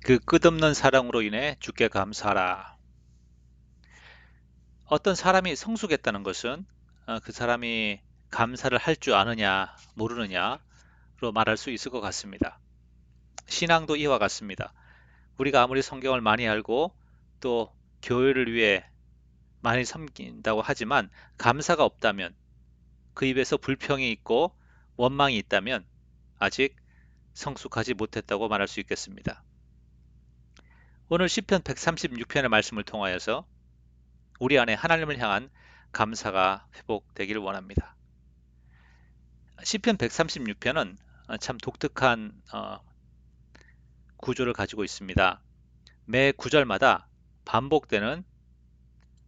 그 끝없는 사랑으로 인해 주께 감사하라. 어떤 사람이 성숙했다는 것은 그 사람이 감사를 할 줄 아느냐, 모르느냐로 말할 수 있을 것 같습니다. 신앙도 이와 같습니다. 우리가 아무리 성경을 많이 알고 또 교회를 위해 많이 섬긴다고 하지만 감사가 없다면, 그 입에서 불평이 있고 원망이 있다면 아직 성숙하지 못했다고 말할 수 있겠습니다. 오늘 시편 136편의 말씀을 통하여서 우리 안에 하나님을 향한 감사가 회복되기를 원합니다. 시편 136편은 참 독특한 구조를 가지고 있습니다. 매 구절마다 반복되는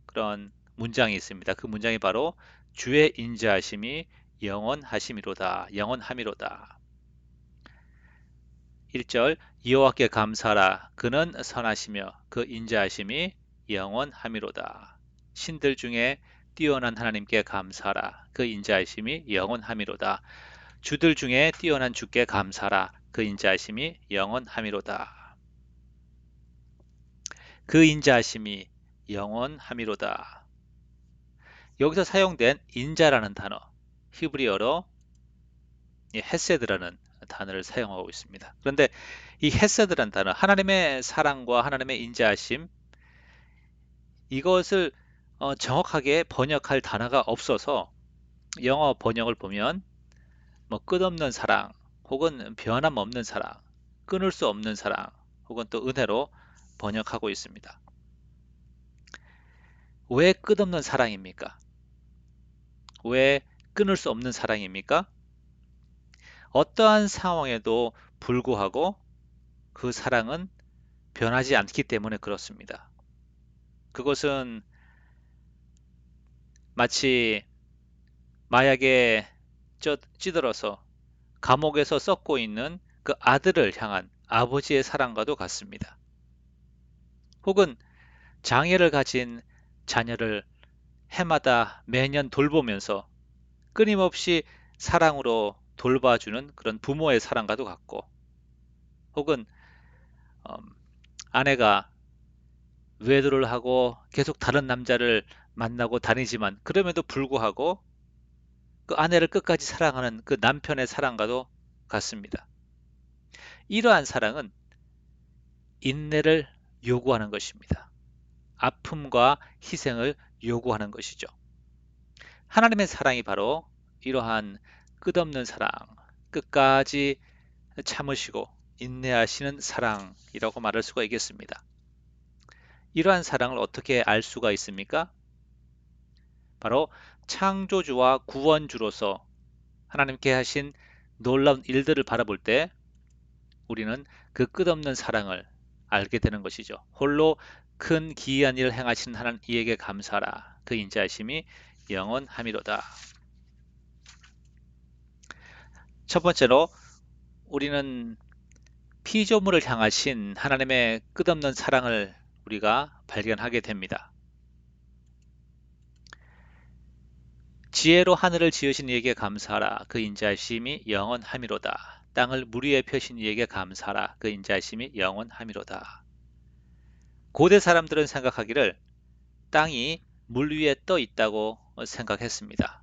그런 문장이 있습니다. 그 문장이 바로 주의 인자하심이 영원하심이로다. 영원함이로다. 1절 여호와께 감사하라. 그는 선하시며 그 인자하심이 영원함이로다. 신들 중에 뛰어난 하나님께 감사하라. 그 인자하심이 영원함이로다. 주들 중에 뛰어난 주께 감사하라. 그 인자하심이 영원함이로다. 그 인자하심이 영원함이로다. 여기서 사용된 인자라는 단어, 히브리어로 헤세드라는 단어를 사용하고 있습니다. 그런데 이 헤세드라는 단어, 하나님의 사랑과 하나님의 인자하심, 이것을 정확하게 번역할 단어가 없어서 영어 번역을 보면 뭐 끝없는 사랑, 혹은 변함없는 사랑, 끊을 수 없는 사랑, 혹은 또 은혜로 번역하고 있습니다. 왜 끝없는 사랑입니까? 왜 끊을 수 없는 사랑입니까? 어떠한 상황에도 불구하고 그 사랑은 변하지 않기 때문에 그렇습니다. 그것은 마치 마약에 찌들어서 감옥에서 썩고 있는 그 아들을 향한 아버지의 사랑과도 같습니다. 혹은 장애를 가진 자녀를 해마다 매년 돌보면서 끊임없이 사랑으로 돌봐주는 그런 부모의 사랑과도 같고, 혹은 음, 아내가 외도를 하고 계속 다른 남자를 만나고 다니지만 그럼에도 불구하고 그 아내를 끝까지 사랑하는 그 남편의 사랑과도 같습니다. 이러한 사랑은 인내를 요구하는 것입니다. 아픔과 희생을 요구하는 것이죠. 하나님의 사랑이 바로 이러한 끝없는 사랑, 끝까지 참으시고 인내하시는 사랑이라고 말할 수가 있겠습니다. 이러한 사랑을 어떻게 알 수가 있습니까? 바로 창조주와 구원주로서 하나님께 하신 놀라운 일들을 바라볼 때 우리는 그 끝없는 사랑을 알게 되는 것이죠. 홀로 큰 기이한 일을 행하신 하나님 이에게 감사하라. 그 인자하심이 영원함이로다. 첫 번째로 우리는 피조물을 향하신 하나님의 끝없는 사랑을 우리가 발견하게 됩니다. 지혜로 하늘을 지으신 이에게 감사하라. 그 인자하심이 영원함이로다. 땅을 물 위에 펴신 이에게 감사하라. 그 인자하심이 영원함이로다. 고대 사람들은 생각하기를 땅이 물 위에 떠 있다고 생각했습니다.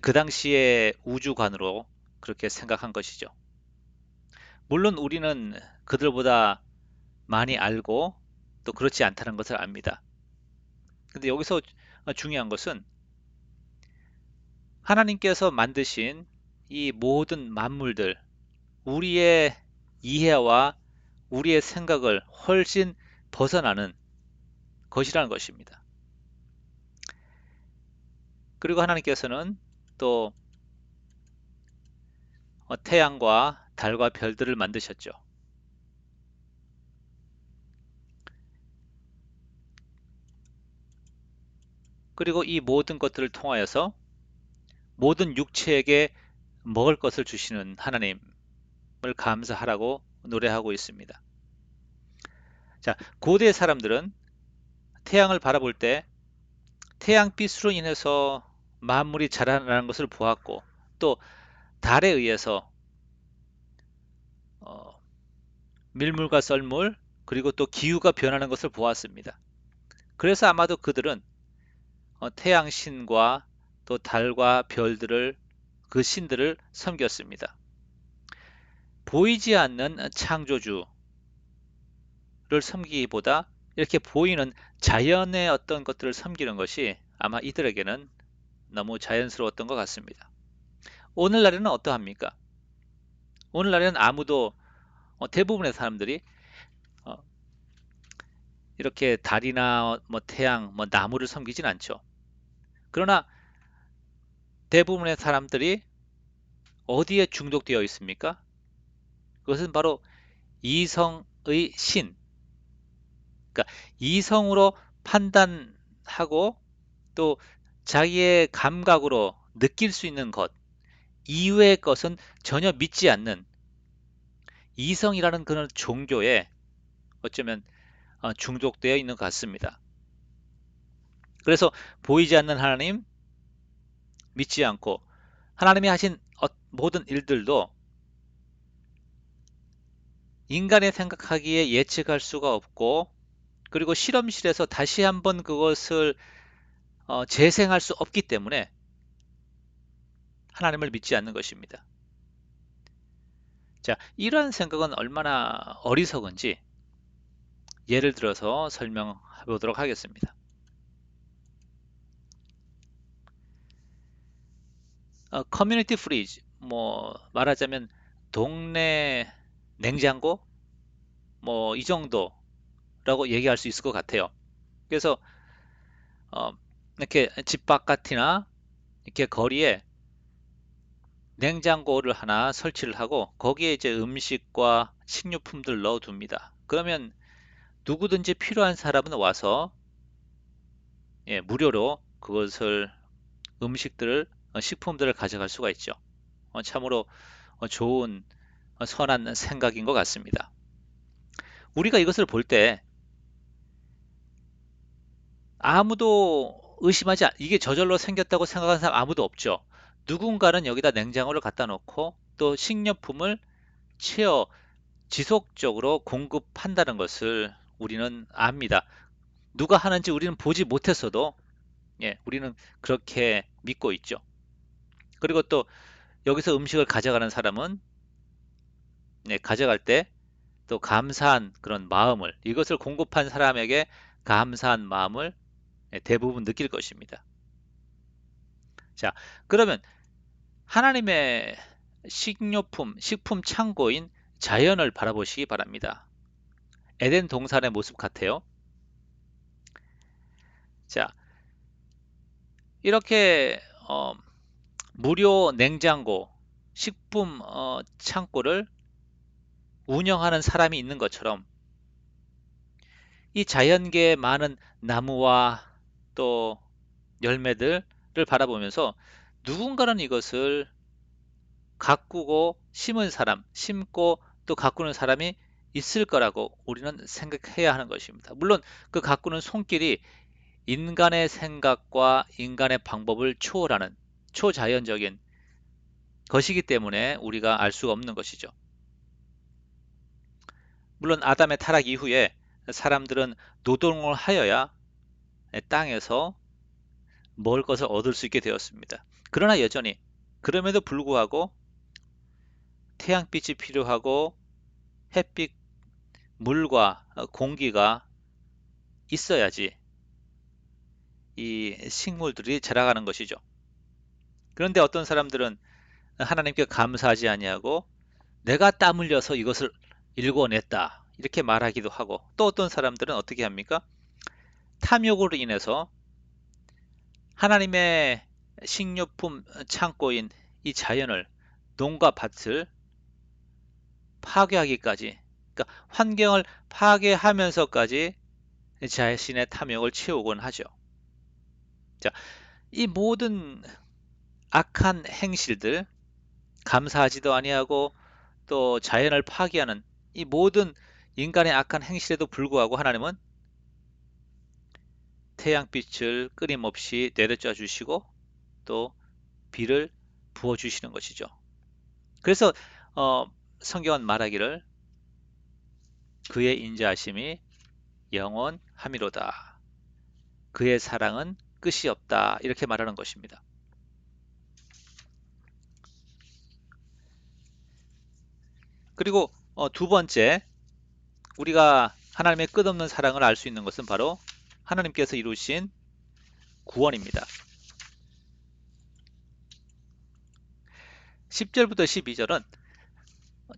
그 당시의 우주관으로 그렇게 생각한 것이죠. 물론 우리는 그들보다 많이 알고 또 그렇지 않다는 것을 압니다. 근데 여기서 중요한 것은 하나님께서 만드신 이 모든 만물들, 우리의 이해와 우리의 생각을 훨씬 벗어나는 것이라는 것입니다. 그리고 하나님께서는 또 태양과 달과 별들을 만드셨죠. 그리고 이 모든 것들을 통하여서 모든 육체에게 먹을 것을 주시는 하나님을 감사하라고 노래하고 있습니다. 자, 고대 사람들은 태양을 바라볼 때 태양빛으로 인해서 만물이 자라나는 것을 보았고, 또 달에 의해서 밀물과 썰물, 그리고 또 기후가 변하는 것을 보았습니다. 그래서 아마도 그들은 태양 신과 또 달과 별들을 그 신들을 섬겼습니다. 보이지 않는 창조주를 섬기기보다 이렇게 보이는 자연의 어떤 것들을 섬기는 것이 아마 이들에게는 너무 자연스러웠던 것 같습니다. 오늘날에는 어떠합니까? 오늘날에는 아무도 대부분의 사람들이 어, 이렇게 달이나 뭐 태양, 뭐 나무를 섬기진 않죠. 그러나 대부분의 사람들이 어디에 중독되어 있습니까? 그것은 바로 이성의 신, 그러니까 이성으로 판단하고 또 자기의 감각으로 느낄 수 있는 것 이외의 것은 전혀 믿지 않는 이성이라는 그런 종교에 어쩌면 중독되어 있는 것 같습니다. 그래서 보이지 않는 하나님 믿지 않고 하나님이 하신 모든 일들도 인간의 생각하기에 예측할 수가 없고 그리고 실험실에서 다시 한번 그것을 재생할 수 없기 때문에 하나님을 믿지 않는 것입니다. 자, 이러한 생각은 얼마나 어리석은지 예를 들어서 설명해 보도록 하겠습니다. 커뮤니티 프리즈, 뭐 말하자면 동네 냉장고, 뭐 이 정도라고 얘기할 수 있을 것 같아요. 그래서 이렇게 집 바깥이나 이렇게 거리에 냉장고를 하나 설치를 하고 거기에 이제 음식과 식료품들 넣어둡니다. 그러면 누구든지 필요한 사람은 와서 무료로 그것을 음식들을 식품들을 가져갈 수가 있죠. 참으로 좋은 선한 생각인 것 같습니다. 우리가 이것을 볼 때 아무도 의심하지 이게 저절로 생겼다고 생각하는 사람 아무도 없죠. 누군가는 여기다 냉장고를 갖다 놓고 또 식료품을 채워 지속적으로 공급한다는 것을 우리는 압니다. 누가 하는지 우리는 보지 못했어도 우리는 그렇게 믿고 있죠. 그리고 또 여기서 음식을 가져가는 사람은 가져갈 때 또 감사한 그런 마음을 이것을 공급한 사람에게 감사한 마음을 대부분 느낄 것입니다. 자, 그러면 하나님의 식료품, 식품 창고인 자연을 바라보시기 바랍니다. 에덴 동산의 모습 같아요. 자, 이렇게 무료 냉장고, 식품 창고를 운영하는 사람이 있는 것처럼 이 자연계의 많은 나무와 또 열매들을 바라보면서 누군가는 이것을 가꾸고 심은 사람, 심고 또 가꾸는 사람이 있을 거라고 우리는 생각해야 하는 것입니다. 물론 그 가꾸는 손길이 인간의 생각과 인간의 방법을 초월하는 초자연적인 것이기 때문에 우리가 알 수가 없는 것이죠. 물론 아담의 타락 이후에 사람들은 노동을 하여야 땅에서 먹을 것을 얻을 수 있게 되었습니다. 그러나 여전히 그럼에도 불구하고 태양빛이 필요하고 햇빛, 물과 공기가 있어야지 이 식물들이 자라가는 것이죠. 그런데 어떤 사람들은 하나님께 감사하지 아니하고 내가 땀 흘려서 이것을 일궈냈다 이렇게 말하기도 하고 또 어떤 사람들은 어떻게 합니까? 탐욕으로 인해서 하나님의 식료품 창고인 이 자연을 농가 밭을 파괴하기까지 그러니까 환경을 파괴하면서까지 자신의 탐욕을 채우곤 하죠. 자, 이 모든 악한 행실들 감사하지도 아니하고 또 자연을 파괴하는 이 모든 인간의 악한 행실에도 불구하고 하나님은 태양빛을 끊임없이 내려짜 주시고 또 비를 부어 주시는 것이죠. 그래서 성경은 말하기를 그의 인자하심이 영원함이로다. 그의 사랑은 끝이 없다. 이렇게 말하는 것입니다. 그리고 두 번째, 우리가 하나님의 끝없는 사랑을 알 수 있는 것은 바로 하나님께서 이루신 구원입니다. 10절부터 12절은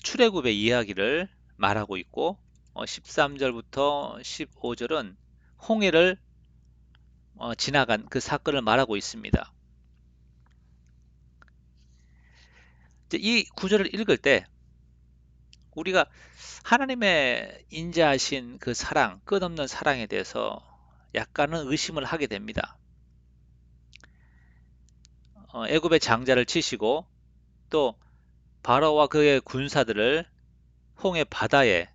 출애굽의 이야기를 말하고 있고 13절부터 15절은 홍해를 지나간 그 사건을 말하고 있습니다. 이 구절을 읽을 때 우리가 하나님의 인자하신 그 사랑, 끝없는 사랑에 대해서 약간은 의심을 하게 됩니다. 애굽의 장자를 치시고 또 바로와 그의 군사들을 홍해 바다에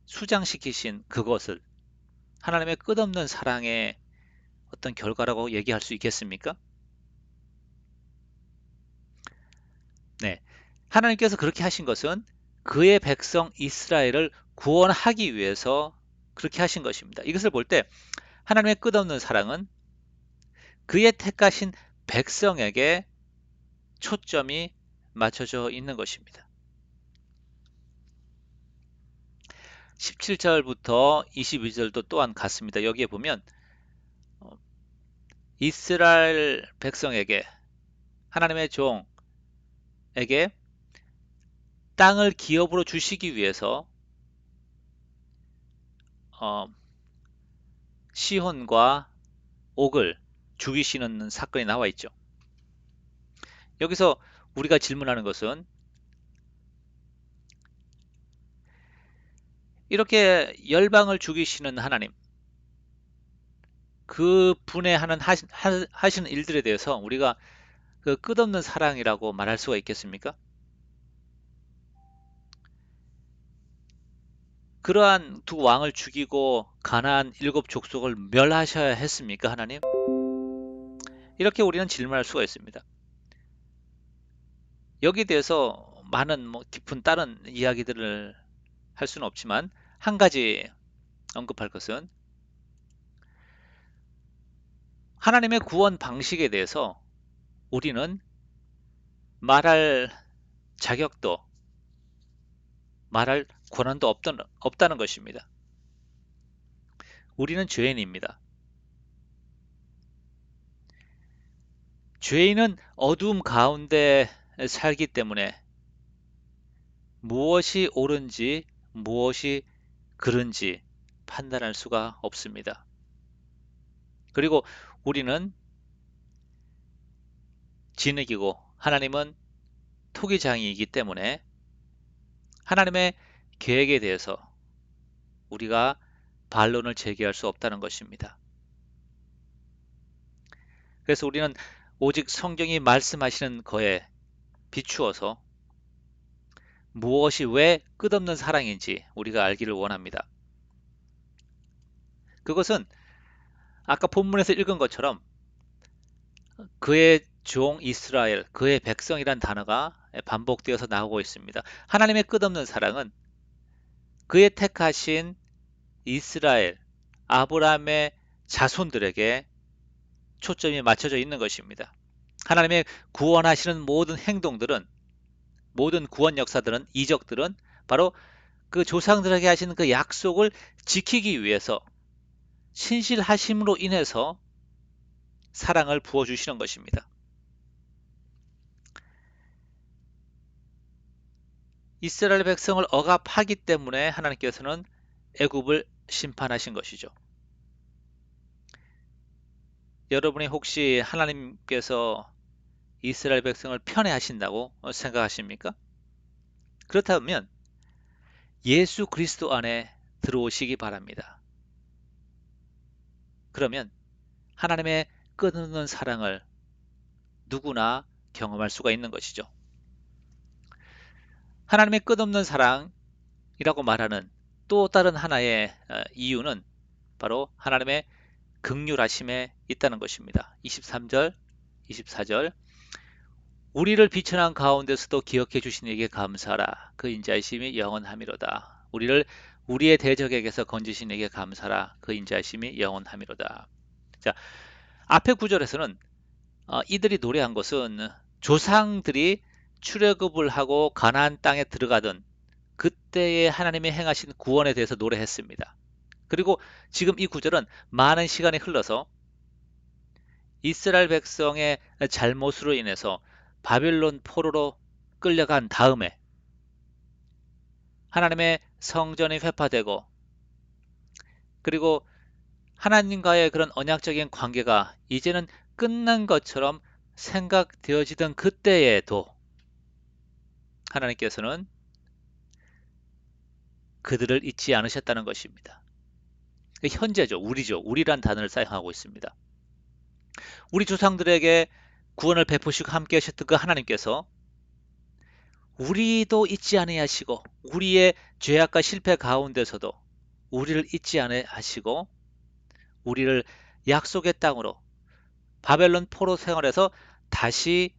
수장시키신 그것을 하나님의 끝없는 사랑의 어떤 결과라고 얘기할 수 있겠습니까? 네. 하나님께서 그렇게 하신 것은 그의 백성 이스라엘을 구원하기 위해서 그렇게 하신 것입니다. 이것을 볼 때 하나님의 끝없는 사랑은 그의 택하신 백성에게 초점이 맞춰져 있는 것입니다. 17절부터 22절도 또한 같습니다. 여기에 보면 이스라엘 백성에게 하나님의 종에게 땅을 기업으로 주시기 위해서 시혼과 옥을 죽이시는 사건이 나와 있죠. 여기서 우리가 질문하는 것은 이렇게 열방을 죽이시는 하나님, 그 분의 하시는 일들에 대해서 우리가 그 끝없는 사랑이라고 말할 수가 있겠습니까? 그러한 두 왕을 죽이고 가나안 7족속을 멸하셔야 했습니까, 하나님? 이렇게 우리는 질문할 수가 있습니다. 여기에 대해서 많은 깊은 다른 이야기들을 할 수는 없지만 한 가지 언급할 것은 하나님의 구원 방식에 대해서 우리는 말할 자격도 말할 권한도 없다는 것입니다. 우리는 죄인입니다. 죄인은 어두움 가운데 살기 때문에 무엇이 옳은지 무엇이 그른지 판단할 수가 없습니다. 그리고 우리는 진흙이고 하나님은 토기장이이기 때문에 하나님의 계획에 대해서 우리가 반론을 제기할 수 없다는 것입니다. 그래서 우리는 오직 성경이 말씀하시는 거에 비추어서 무엇이 왜 끝없는 사랑인지 우리가 알기를 원합니다. 그것은 아까 본문에서 읽은 것처럼 그의 종 이스라엘, 그의 백성이란 단어가 반복되어서 나오고 있습니다. 하나님의 끝없는 사랑은 그의 택하신 이스라엘, 아브라함의 자손들에게 초점이 맞춰져 있는 것입니다. 하나님의 구원하시는 모든 행동들은, 모든 구원 역사들은, 이적들은 바로 그 조상들에게 하시는 그 약속을 지키기 위해서 신실하심으로 인해서 사랑을 부어주시는 것입니다. 이스라엘 백성을 억압하기 때문에 하나님께서는 애굽을 심판하신 것이죠. 여러분이 혹시 하나님께서 이스라엘 백성을 편애하신다고 생각하십니까? 그렇다면 예수 그리스도 안에 들어오시기 바랍니다. 그러면 하나님의 끝없는 사랑을 누구나 경험할 수가 있는 것이죠. 하나님의 끝없는 사랑이라고 말하는 또 다른 하나의 이유는 바로 하나님의 긍휼하심에 있다는 것입니다. 23절, 24절 우리를 비천한 가운데서도 기억해 주신 이에게 감사하라. 그 인자하심이 영원함이로다. 우리를 우리의 대적에게서 건지신 에게 감사라. 그 인자하심이 영원함이로다. 자, 앞에 구절에서는 이들이 노래한 것은 조상들이 출애굽을 하고 가나안 땅에 들어가던 그때에 하나님이 행하신 구원에 대해서 노래했습니다. 그리고 지금 이 구절은 많은 시간이 흘러서 이스라엘 백성의 잘못으로 인해서 바빌론 포로로 끌려간 다음에 하나님의 성전이 회파되고 그리고 하나님과의 그런 언약적인 관계가 이제는 끝난 것처럼 생각되어지던 그때에도 하나님께서는 그들을 잊지 않으셨다는 것입니다. 현재죠. 우리죠. 우리란 단어를 사용하고 있습니다. 우리 조상들에게 구원을 베푸시고 함께 하셨던 그 하나님께서 우리도 잊지 아니하시고 우리의 죄악과 실패 가운데서도 우리를 잊지 아니하시고 우리를 약속의 땅으로 바벨론 포로 생활에서 다시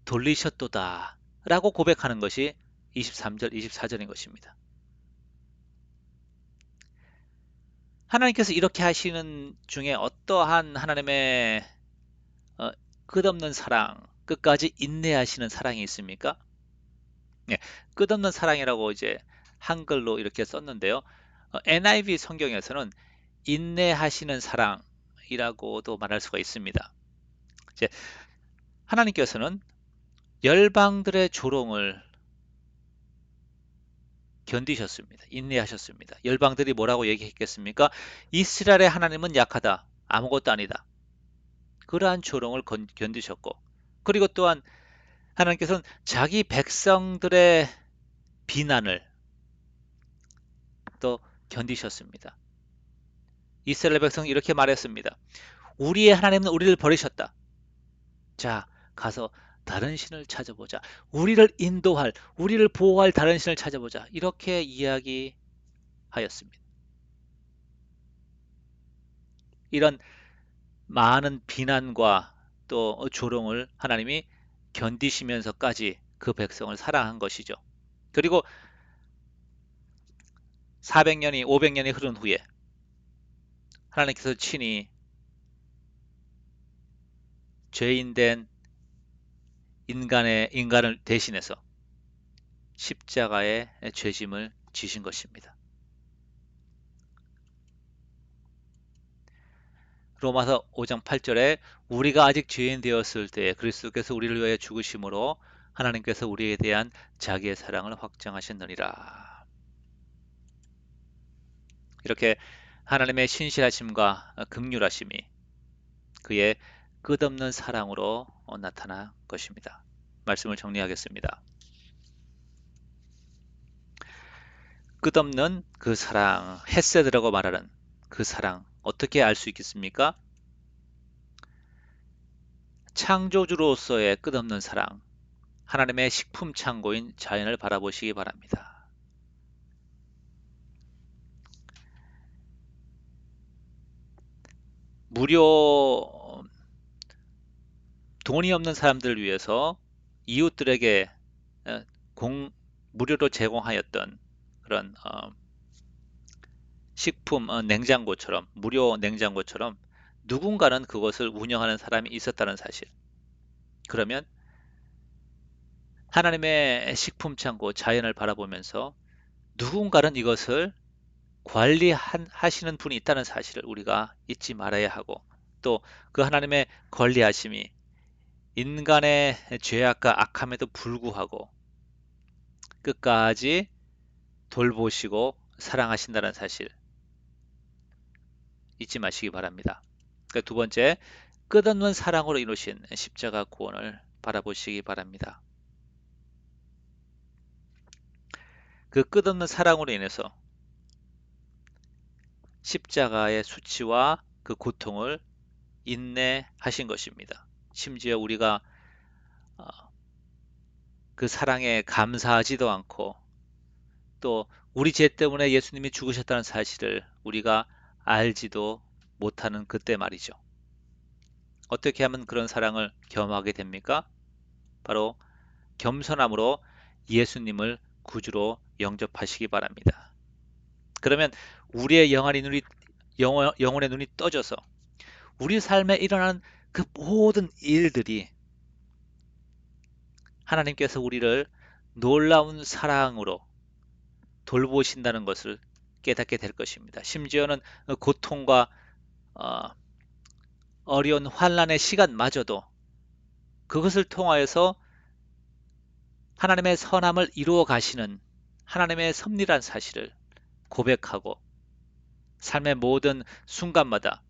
돌리셨도다 라고 고백하는 것이 23절, 24절인 것입니다. 하나님께서 이렇게 하시는 중에 어떠한 하나님의 어, 끝없는 사랑, 끝까지 인내하시는 사랑이 있습니까? 네, 끝없는 사랑이라고 이제 한글로 이렇게 썼는데요. NIV 성경에서는 인내하시는 사랑이라고도 말할 수가 있습니다. 이제 하나님께서는 열방들의 조롱을 견디셨습니다. 인내하셨습니다. 열방들이 뭐라고 얘기했겠습니까? 이스라엘의 하나님은 약하다. 아무것도 아니다. 그러한 조롱을 견디셨고 그리고 또한 하나님께서는 자기 백성들의 비난을 또 견디셨습니다. 이스라엘 백성이 이렇게 말했습니다. 우리의 하나님은 우리를 버리셨다. 자, 가서 다른 신을 찾아보자. 우리를 인도할, 우리를 보호할 다른 신을 찾아보자. 이렇게 이야기하였습니다. 이런 많은 비난과 또 조롱을 하나님이 견디시면서까지 그 백성을 사랑한 것이죠. 그리고 400년이, 500년이 흐른 후에 하나님께서 친히 죄인된 인간을 대신해서 십자가의 죄짐을 지신 것입니다. 로마서 5장 8절에 우리가 아직 죄인 되었을 때 그리스도께서 우리를 위하여 죽으심으로 하나님께서 우리에 대한 자기의 사랑을 확정하셨느니라. 이렇게 하나님의 신실하심과 긍휼하심이 그의 끝없는 사랑으로 나타난 것입니다. 말씀을 정리하겠습니다. 끝없는 그 사랑, 헤세드라고 말하는 그 사랑 어떻게 알 수 있겠습니까? 창조주로서의 끝없는 사랑, 하나님의 식품 창고인 자연을 바라보시기 바랍니다. 무료 돈이 없는 사람들을 위해서 이웃들에게 어, 무료로 제공하였던 그런 식품 냉장고처럼 무료 냉장고처럼 누군가는 그것을 운영하는 사람이 있었다는 사실. 그러면 하나님의 식품 창고 자연을 바라보면서 누군가는 이것을 관리하시는 분이 있다는 사실을 우리가 잊지 말아야 하고 또 그 하나님의 관리하심이 인간의 죄악과 악함에도 불구하고 끝까지 돌보시고 사랑하신다는 사실 잊지 마시기 바랍니다. 두 번째, 끝없는 사랑으로 이루신 십자가 구원을 바라보시기 바랍니다. 그 끝없는 사랑으로 인해서 십자가의 수치와 그 고통을 인내하신 것입니다. 심지어 우리가 어, 그 사랑에 감사하지도 않고 또 우리 죄 때문에 예수님이 죽으셨다는 사실을 우리가 알지도 못하는 그때 말이죠. 어떻게 하면 그런 사랑을 경험하게 됩니까? 바로 겸손함으로 예수님을 구주로 영접하시기 바랍니다. 그러면 우리의 영혼의 눈이 떠져서 우리 삶에 일어나는 그 모든 일들이 하나님께서 우리를 놀라운 사랑으로 돌보신다는 것을 깨닫게 될 것입니다. 심지어는 고통과 어, 어려운 환란의 시간마저도 그것을 통하여서 하나님의 선함을 이루어 가시는 하나님의 섭리란 사실을 고백하고 삶의 모든 순간마다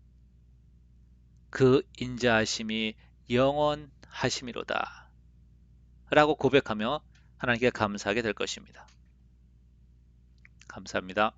그 인자하심이 영원하심이로다 라고 고백하며 하나님께 감사하게 될 것입니다. 감사합니다.